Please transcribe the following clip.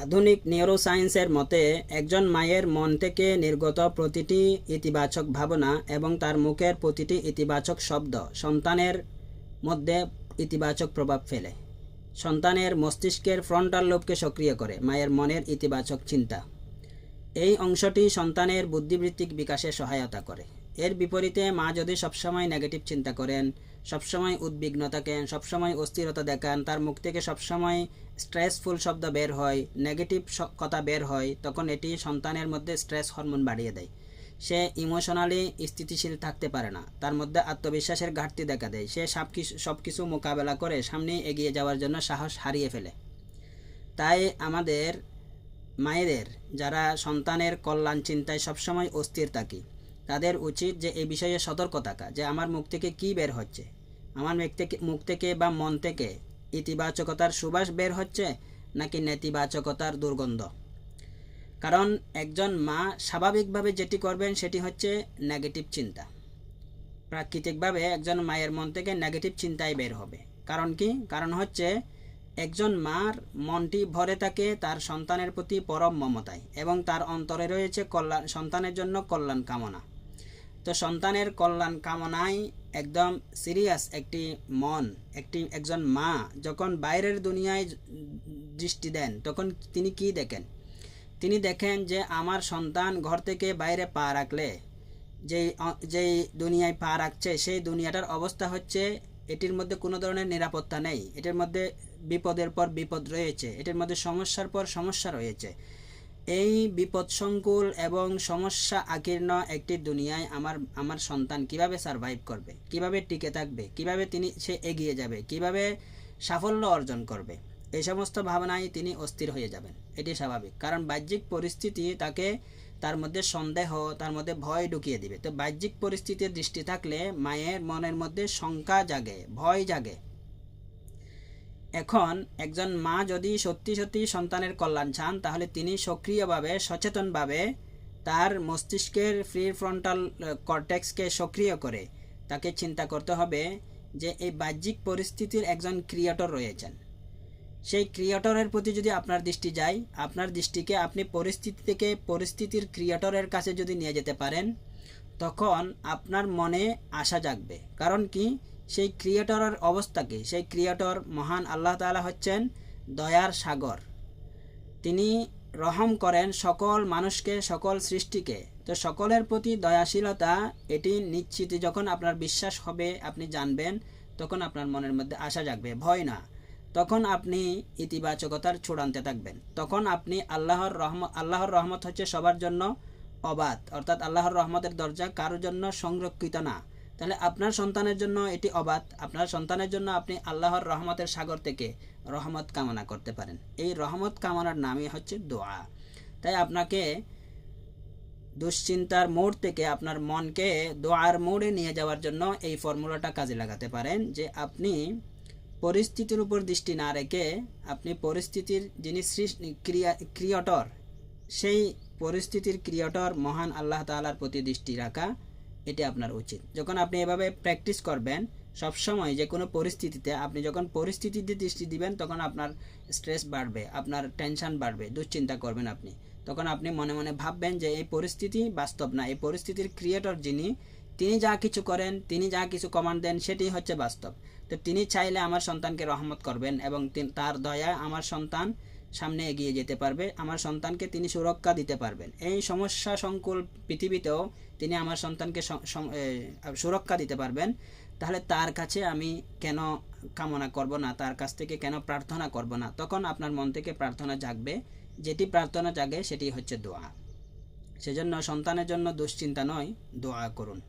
আধুনিক নিউরোসায়েন্সের মতে একজন মায়ের মন থেকে নির্গত প্রতিটি ইতিবাচক ভাবনা এবং তার মুখের প্রতিটি ইতিবাচক শব্দ সন্তানের মধ্যে ইতিবাচক প্রভাব ফেলে। সন্তানের মস্তিষ্কের ফ্রন্টাল লোবকে সক্রিয় করে মায়ের মনের ইতিবাচক চিন্তা। এই অংশটি সন্তানের বুদ্ধিবৃত্তিক বিকাশে সহায়তা করে। এর বিপরীতে মা যদি সবসময় নেগেটিভ চিন্তা করেন, সবসময় উদ্বিগ্ন থাকেন, সবসময় অস্থিরতা দেখান, তার মুখ থেকে সবসময় স্ট্রেসফুল শব্দ বের হয়, নেগেটিভ কথা বের হয়, তখন এটি সন্তানের মধ্যে স্ট্রেস হরমোন বাড়িয়ে দেয়। সে ইমোশনালি স্থিতিশীল থাকতে পারে না, তার মধ্যে আত্মবিশ্বাসের ঘাটতি দেখা দেয়, সে সব কিছু মোকাবেলা করে সামনে এগিয়ে যাওয়ার জন্য সাহস হারিয়ে ফেলে। তাই আমাদের মায়েদের যারা সন্তানের কল্যাণ চিন্তায় সবসময় অস্থির থাকি, তাদের উচিত যে এই বিষয়ে সতর্ক থাকা, যে আমার মুখ থেকে কি বের হচ্ছে, আমার মুখ থেকে বা মন থেকে ইতিবাচকতার সুবাস বের হচ্ছে নাকি নেতিবাচকতার দুর্গন্ধ। কারণ একজন মা স্বাভাবিকভাবে যেটি করবেন সেটি হচ্ছে নেগেটিভ চিন্তা। প্রাকৃতিকভাবে একজন মায়ের মন থেকে নেগেটিভ চিন্তাই বের হবে। কারণ কি? কারণ হচ্ছে একজন মার মনটি ভরে থাকে তার সন্তানের প্রতি পরম মমতায় এবং তার অন্তরে রয়েছে সন্তানের জন্য কল্যাণ কামনা। তো সন্তানের কল্যাণ কামনায় একদম সিরিয়াস একটি মন, একজন মা যখন বাইরের দুনিয়ায় দৃষ্টি দেন, তখন তিনি কি দেখেন? তিনি দেখেন যে আমার সন্তান ঘর থেকে বাইরে পা রাখলে যেই দুনিয়ায় পা রাখছে সেই দুনিয়াটার অবস্থা হচ্ছে এটির মধ্যে কোনো ধরনের নিরাপত্তা নেই, এটির মধ্যে বিপদের পর বিপদ রয়েছে, এটির মধ্যে সমস্যার পর সমস্যা রয়েছে। এই বিপদসংকুল এবং সমস্যা আকীর্ণ একটি দুনিয়ায় আমার সন্তান কিভাবে সারভাইভ করবে, কিভাবে টিকে থাকবে, কিভাবে সে এগিয়ে যাবে, কিভাবে সাফল্য অর্জন করবে, এই সমস্ত ভাবনায় তিনি অস্থির হয়ে যাবেন। এটি স্বাভাবিক, কারণ বাহ্যিক পরিস্থিতি তার মধ্যে সন্দেহ, তার মধ্যে ভয় ঢুকিয়ে দিবে। তো বাহ্যিক পরিস্থিতির দৃষ্টি থাকলে মায়ের মনের মধ্যে শঙ্কা জাগে, ভয় জাগে। এখন একজন মা যদি সত্যি সত্যি সন্তানের কল্যাণ চান, তাহলে তিনি সক্রিয়ভাবে সচেতনভাবে তার মস্তিষ্কের প্রিফ্রন্টাল কর্টেক্সকে সক্রিয় করে তাকে চিন্তা করতে হবে যে এই বাহ্যিক পরিস্থিতির একজন ক্রিয়েটর রয়েছেন। সেই ক্রিয়েটরের প্রতি যদি আপনার দৃষ্টি যায়, আপনার দৃষ্টিকে আপনি পরিস্থিতি থেকে পরিস্থিতির ক্রিয়েটরের কাছে যদি নিয়ে যেতে পারেন, তখন আপনার মনে আশা জাগবে। কারণ কি? সেই ক্রিয়েটরের অবস্থা কি? সেই ক্রিয়েটর মহান আল্লাহ তাআলা হচ্ছেন দয়ার সাগর। তিনি রহম করেন সকল মানুষকে, সকল সৃষ্টিকে। তো সকলের প্রতি দয়াশীলতা এটি নিশ্চিত যখন আপনার বিশ্বাস হবে, আপনি জানবেন, তখন আপনার মনের মধ্যে আশা জাগবে, ভয় না। তখন আপনি ইতিবাচকতার ছড়ানতে থাকবেন। তখন আপনি আল্লাহর রহমত হচ্ছে সবার জন্য অবাধ, অর্থাৎ আল্লাহর রহমতের দরজা কারোর জন্য সংরক্ষিত না। তাহলে আপনার সন্তানের জন্য এটি অবাধ। আপনার সন্তানের জন্য আপনি আল্লাহর রহমতের সাগর থেকে রহমত কামনা করতে পারেন। এই রহমত কামনার নামই হচ্ছে দোয়া। তাই আপনাকে দুশ্চিন্তার মোড় থেকে আপনার মনকে দোয়ার মোড়ে নিয়ে যাওয়ার জন্য এই ফর্মুলাটা কাজে লাগাতে পারেন, যে আপনি পরিস্থিতির উপর দৃষ্টি না রেখে আপনি পরিস্থিতির যিনি ক্রিয়েটর, সেই পরিস্থিতির ক্রিয়েটর মহান আল্লাহ তাআলার প্রতি দৃষ্টি রাখা, এটি আপনার উচিত। যখন আপনি এভাবে প্র্যাকটিস করবেন সবসময়, যে কোনো পরিস্থিতিতে আপনি যখন পরিস্থিতিতে দৃষ্টি দিবেন, তখন আপনার স্ট্রেস বাড়বে, আপনার টেনশন বাড়বে, দুশ্চিন্তা করবেন আপনি। তখন আপনি মনে মনে ভাববেন যে এই পরিস্থিতি বাস্তব না, এই পরিস্থিতির ক্রিয়েটর তিনি যা কিছু করেন, তিনি যা কিছু কমান্ড দেন, সেটি হচ্ছে বাস্তব। তো তিনি চাইলে আমার সন্তানকে রহমত করবেন এবং তার দয়া আমার সন্তান সামনে এগিয়ে যেতে পারবে, আমার সন্তানকে তিনি সুরক্ষা দিতে পারবেন। এই সমস্যা সংকুল পৃথিবীতেও তিনি আমার সন্তানকে সুরক্ষা দিতে পারবেন। তাহলে তার কাছে আমি কেন কামনা করব না, তার কাছ থেকে কেন প্রার্থনা করব না? তখন আপনার মন থেকে প্রার্থনা জাগবে। যেটি প্রার্থনা জাগে সেটি হচ্ছে দোয়া। সেজন্য সন্তানের জন্য দুশ্চিন্তা নয়, দোয়া করুন।